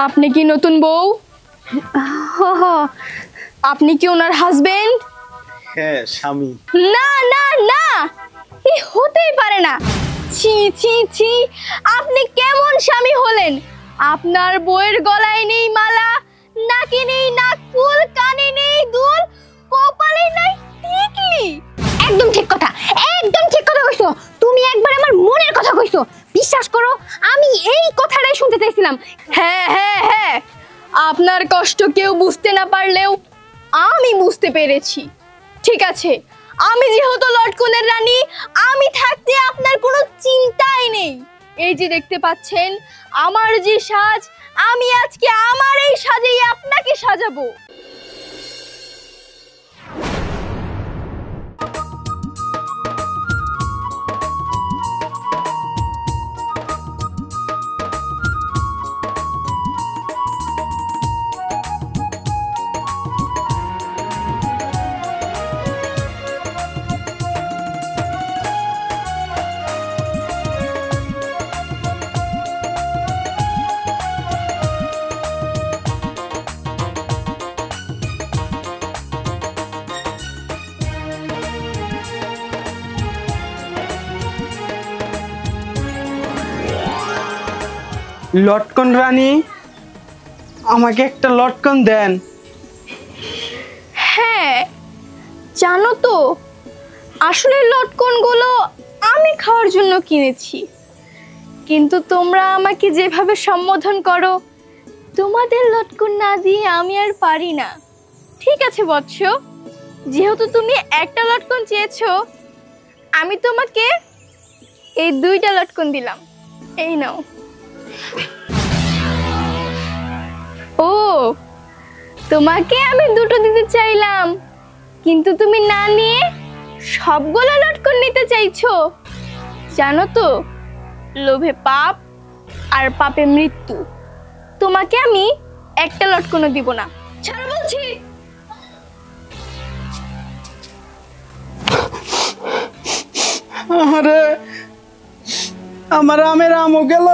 আপনি কি নতুন বউ? আপনি কি ওনার হাজবেন্ড? হ্যাঁ, স্বামী। না না না, এ হতেই পারে না। ছি ছি ছি, আপনি কেমন স্বামী হলেন? আপনার বউয়ের গলায় নেই মালা, নাকে নেই নাকফুল, কানে নেই দুল, কপালে নাই টিকলি। একদম ঠিক কথা, একদম ঠিক কথা কইছো। তুমি একবার আমার মনের কথা কইছো। বিশ্বাস করো, আমি এই কথাটাই শুনতে চাইছিলাম। হ্যাঁ হ্যাঁ হ্যাঁ, আপনার কষ্ট কেউ বুঝতে না পারলেও আমি বুঝতে পেরেছি। ঠিক আছে, আমি যেহেতু লটকনের রানী, আমি থাকতে আপনার কোনো চিন্তাই নেই। এই যে দেখতে পাচ্ছেন আমার যে সাজ, আমি আজকে আমার এই সাজেই আপনাকে সাজাবো। লটকন রানী, আমাকে একটা লটকন দেন। হ্যাঁ, জানো তো, আসলে লটকনগুলো আমি খাওয়ার জন্য কিনেছি, কিন্তু তোমরা আমাকে যেভাবে সম্বোধন করো, তোমাদের লটকন না দিয়ে আমি আর পারি না। ঠিক আছে বৎস, যেহেতু তুমি একটা লটকন চেয়েছো, আমি তোমাকে এই 2টা লটকন দিলাম। এই নাও। ও, তোমাকে আমি 2টো দিতে চাইলাম, কিন্তু তুমি না নিয়ে সবগুলো লটকন নিতে চাইছো। জানো তো, লোভে পাপ আর পাপে মৃত্যু। তোমাকে আমি একটা লটকনও দিব না। ছাড়ো বলছি। আরে, আমার আমের আমও গেল,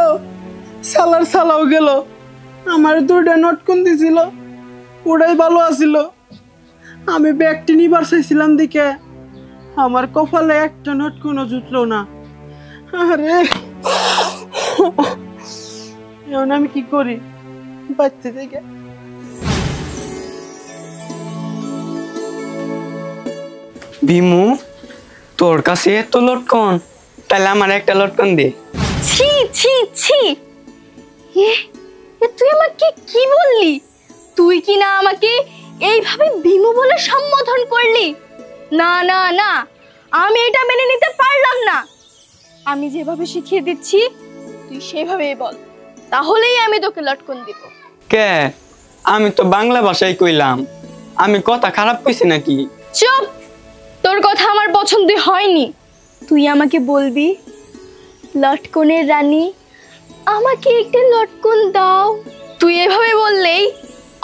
সালার সালাও গেল। আমার 2টা লটকন দিছিল, ওটাই ভালো আছিল। আমি ব্যাগটি নিবার চাইছিলাম দিকে আমার কপালে একটা লটকনও জুটলো না। আরে, এখন আমি কি করি? বাচ্চা থেকে বিমু, তোর কাছে এত লটকন, তাহলে আমার একটা লটকন দে। ছি ছি ছি, এ তুই আমাকে কি বললি? তুই কি না আমাকে এইভাবে বিমু বলে সম্বোধন করলি? না না না, আমি এটা মেনে নিতে পারলাম না। আমি যেভাবে শিখিয়ে দিচ্ছি তুই সেভাবেই বল, তাহলেই আমি তোকে লটকন দিব। কে? আমি তো বাংলা ভাষায় কইলাম, আমি কথা খারাপ কইছি নাকি? চুপ, তোর কথা আমার পছন্দ হয়নি। তুই আমাকে বলবি, লটকনের রানী আমাকে একটা লটকন দাও। তুই এভাবে বললেই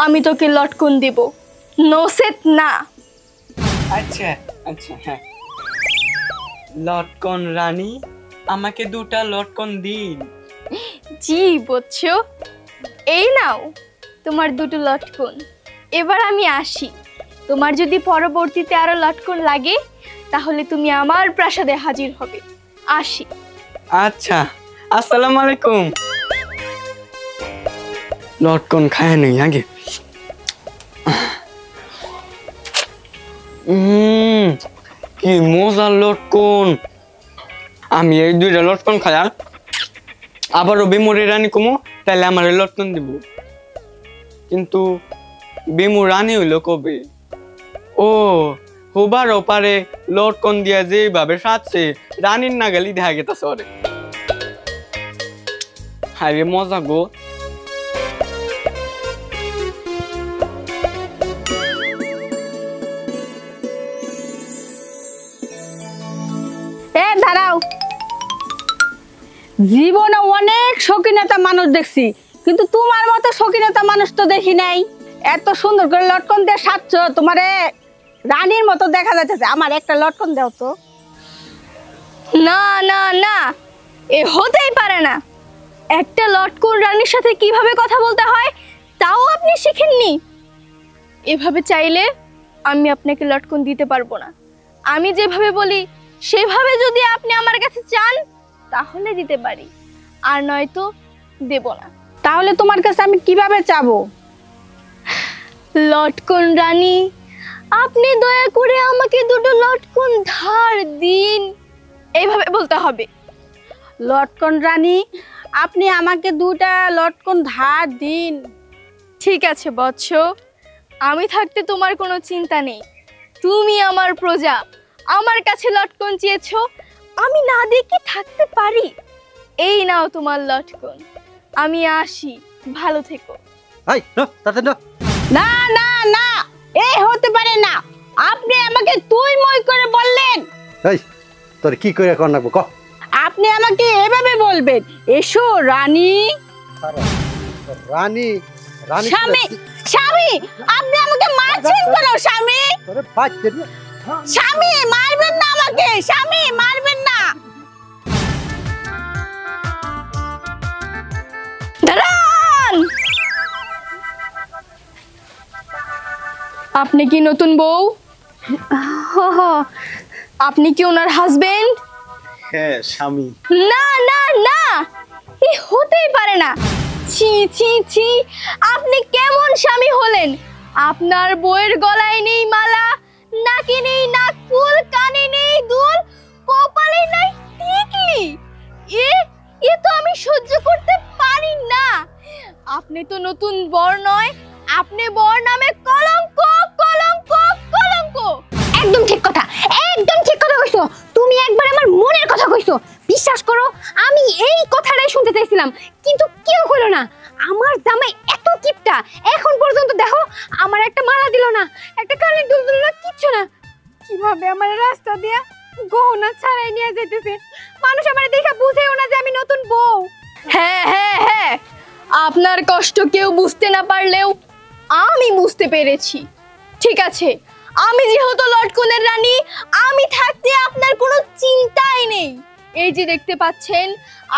আমি তোকে লটকন দেব, নসেত না। আচ্ছা আচ্ছা, হ্যাঁ। লটকন রানী, আমাকে 2টা লটকন দিন। জি বুঝছো, এই নাও তোমার 2টো লটকন। এবার আমি আসি। তোমার যদি পরবর্তীতে আরো লটকন লাগে, তাহলে তুমি আমার প্রাসাদে হাজির হবে। আসি। আচ্ছা, আসসালামু আলাইকুম। লটকন খায় নেই আগে। কি মজার লটকন। আমি এই 2টা লটকন খাই, আবারও বিমুর রানী কমো, তাহলে আমার লটকন দিব। কিন্তু বিমু রানী হইলো কবে? ও, হবার ওপারে লটকন দিয়া যেভাবে সাজছে, রানীর নাগালি দেখা গেছে ওরে। হায় মজা গো। দাঁড়াও, জীবনে অনেক শৌখিনতা মানুষ দেখছি, কিন্তু তোমার মতো শৌখিনতা মানুষ তো দেখি নাই। এত সুন্দর করে লটকন দিয়ে সাজছো, তোমারে রানীর মতো দেখা যাচ্ছে। আমার একটা লটকন দাও তো। না না না, এ হতেই পারে না। একটা লটকন রানীর সাথে কিভাবে কথা বলতে হয় তাও আপনি শিখেননি। এভাবে চাইলে আমি আপনাকে লটকন দিতে পারবো না। আমি যেভাবে বলি সেভাবে যদি আপনি আমার কাছে চান তাহলে দিতে পারি, আর নয়তো দেব না। তাহলে তোমার কাছে আমি কিভাবে চাবো? লটকন রানী, আপনি দয়া করে আমাকে দুটো লটকন ধার দিন, এইভাবে বলতে হবে। লটকন রানী, আপনি আমাকে 2টা লটকন ধার দিন। ঠিক আছে বৎস, আমি থাকতে তোমার কোনো চিন্তা নেই। তুমি আমার প্রজা, আমার কাছে লটকন চেয়েছো, আমি না দিয়ে কি থাকতে পারি? এই নাও তোমার লটকন, আমি আসি, ভালো থেকো। এই না তাড়াতাড়ি না। না না না, এই হতে পারে না। আপনি আমাকে তুই মই করে বললেন। এই তোর কি করে কর নাকবো ক। আপনি আমাকে এভাবে বলবেন, এসো রানী। রানী রানী স্বামী, স্বামী, আপনি আমাকে মারছেন কেন স্বামী? তোরে বাচ্চা না। স্বামী মারবেন না আমাকে, স্বামী মারবেন না। দাঁড়ান! আপনি কি নতুন বউ? আপনি কি ওনার হাজবেন্ড? হ্যাঁ স্বামী। না না না, এ হতেই পারে না। ছি ছি ছি, আপনি কেমন স্বামী হলেন? আপনার বউয়ের গলায় নেই মালা, নাকে নেই নাকফুল, কানে নেই দুল, কপালে নাই টিকলি। এ তো আমি সহ্য করতে পারি না। আপনি তো নতুন বর নয়, আপনি বর নামে কলঙ্ক, কলঙ্ক, কলঙ্ক। একদম ঠিক কথা, একদম ঠিক কথা কইছো। তুমি একবার আমার মনের কথা কইছো। বিশ্বাস করো, আমি এই কথাটাই শুনতে চাইছিলাম, কিন্তু কেউ কইলো না। আমার জামাই এত কিপটা, এখন পর্যন্ত দেখো আমার একটা মালা দিল না, একটা কানের দুল দিল না, কিচ্ছু না। কিভাবে আমার রাস্তা দিয়া গহনা ছাড়াই নিয়ে যাইতেছে। মানুষ আমার দেখা বুঝেও না যে আমি নতুন বউ। হ্যাঁ হ্যাঁ হ্যাঁ, আপনার কষ্ট কেউ বুঝতে না পারলেও আমি বুঝতে পেরেছি। ঠিক আছে, আমি যেহেতু লটকনের রানী, আমি থাকতে আপনার কোনো চিন্তাই নেই। এই যে দেখতে পাচ্ছেন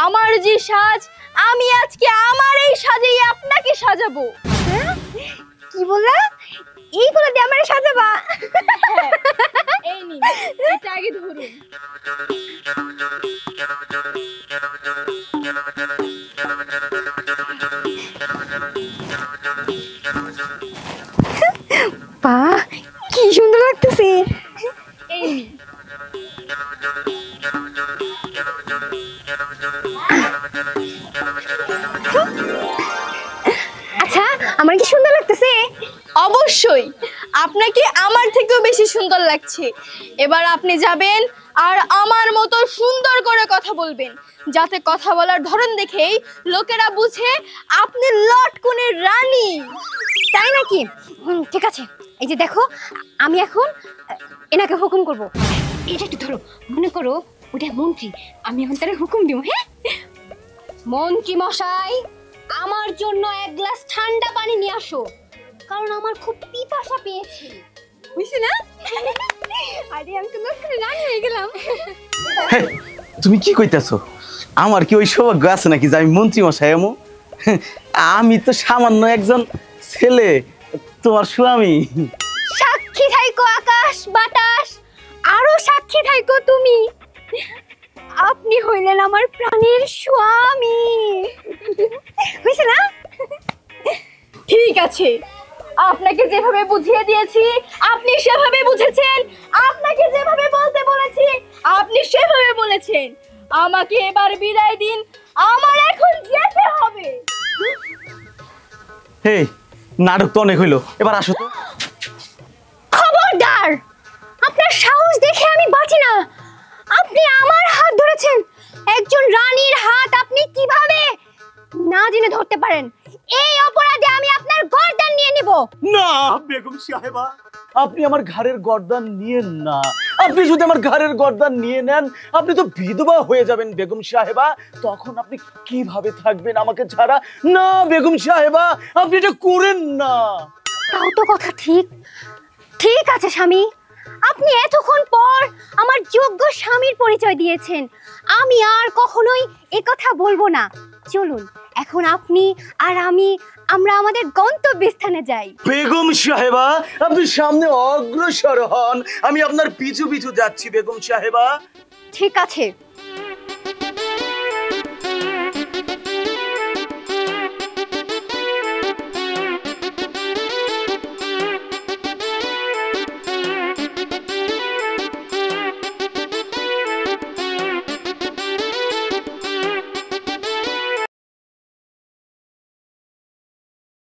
আমার যে সাজ, আমি আজকে আমার এই সাজেই আপনাকে সাজাবো। কি বললা? এইগুলো দিয়ে আমার সাজাবা? এই নিন, এটা আগে ধরুন। বাহ, কি সুন্দর লাগতেছে। এই নিন। আচ্ছা, আমার কি সুন্দর লাগতেছে? অবশ্যই, আপনাকে আমার থেকেও বেশি সুন্দর লাগছে। এবার আপনি যাবেন আর আমার মতো সুন্দর করে কথা বলবেন, যাতে কথা বলার ধরন দেখেই লোকেরা বুঝে আপনি লটকনের রানী। তাই নাকি? ঠিক আছে, এই যে দেখো, আমি এখন এনাকে হুকুম করব। এটা একটু ধরো, মনে করো ওটা মন্ত্রী, আমি এখন তার হুকুম দিব। হ্যাঁ, মন্ত্রী মশাই, আমার জন্য 1 গ্লাস ঠান্ডা পানি নিয়ে আসো, কারণ আমার খুব পিপাসা পেয়েছে। বুঝছি না? আরে আমি তো লটকনের রানী হয়ে গেলাম। তুমি কি কইতাছো? আমার কি ওই সৌভাগ্য আছে নাকি যে আমি মন্ত্রী মশাই এমন? আমি তো সামান্য একজন ছেলে, তোমার স্বামী। সাক্ষী থাইকো আকাশ বাতাস, আরো সাক্ষী থাইকো তুমি। আপনি হইলেন আমার প্রাণের স্বামী। বুঝছে না? ঠিক আছে, আপনাকে যেভাবে বুঝিয়ে দিয়েছি আপনি সেভাবে বুঝেছেন, আপনাকে যেভাবে বলতে বলেছি আপনি সেভাবে বলেছেন। আমাকে এবার বিদায় দিন, আমার এখন যেতে হবে। হে, নাটক তো অনেক হইলো, এবার আসো তো। খবরদার, আপনার সাহস দেখে আমি বাঁচি না। আপনি আমার হাত ধরেছেন, একজন রানীর হাত আপনি কিভাবে না জেনে ধরতে পারেন? এই অপরাধে আমি আপনার গর্দান নিয়ে নিব। না বেগম সাহেবা, আপনি আমার ঘাড়ের গর্দান নিয়েন না। আপনি যদি আমার ঘাড়ের গর্দান নিয়ে নেন, আপনি তো বিধবা হয়ে যাবেন বেগম সাহেবা। তখন আপনি কিভাবে থাকবেন আমাকে ছাড়া? না বেগম সাহেবা, আপনি এটা করেন না। তাও তো কথা ঠিক। ঠিক আছে স্বামী, আপনি এতক্ষণ পর আমার যোগ্য স্বামীর পরিচয় দিয়েছেন। আমি আর কখনোই কথা বলবো না। চলুন এখন আপনি আর আমরা আমাদের গন্তব্যস্থানে যাই। বেগম সাহেবা, আপনি সামনে অগ্রসর হন, আমি আপনার পিছু পিছু যাচ্ছি বেগম সাহেবা। ঠিক আছে,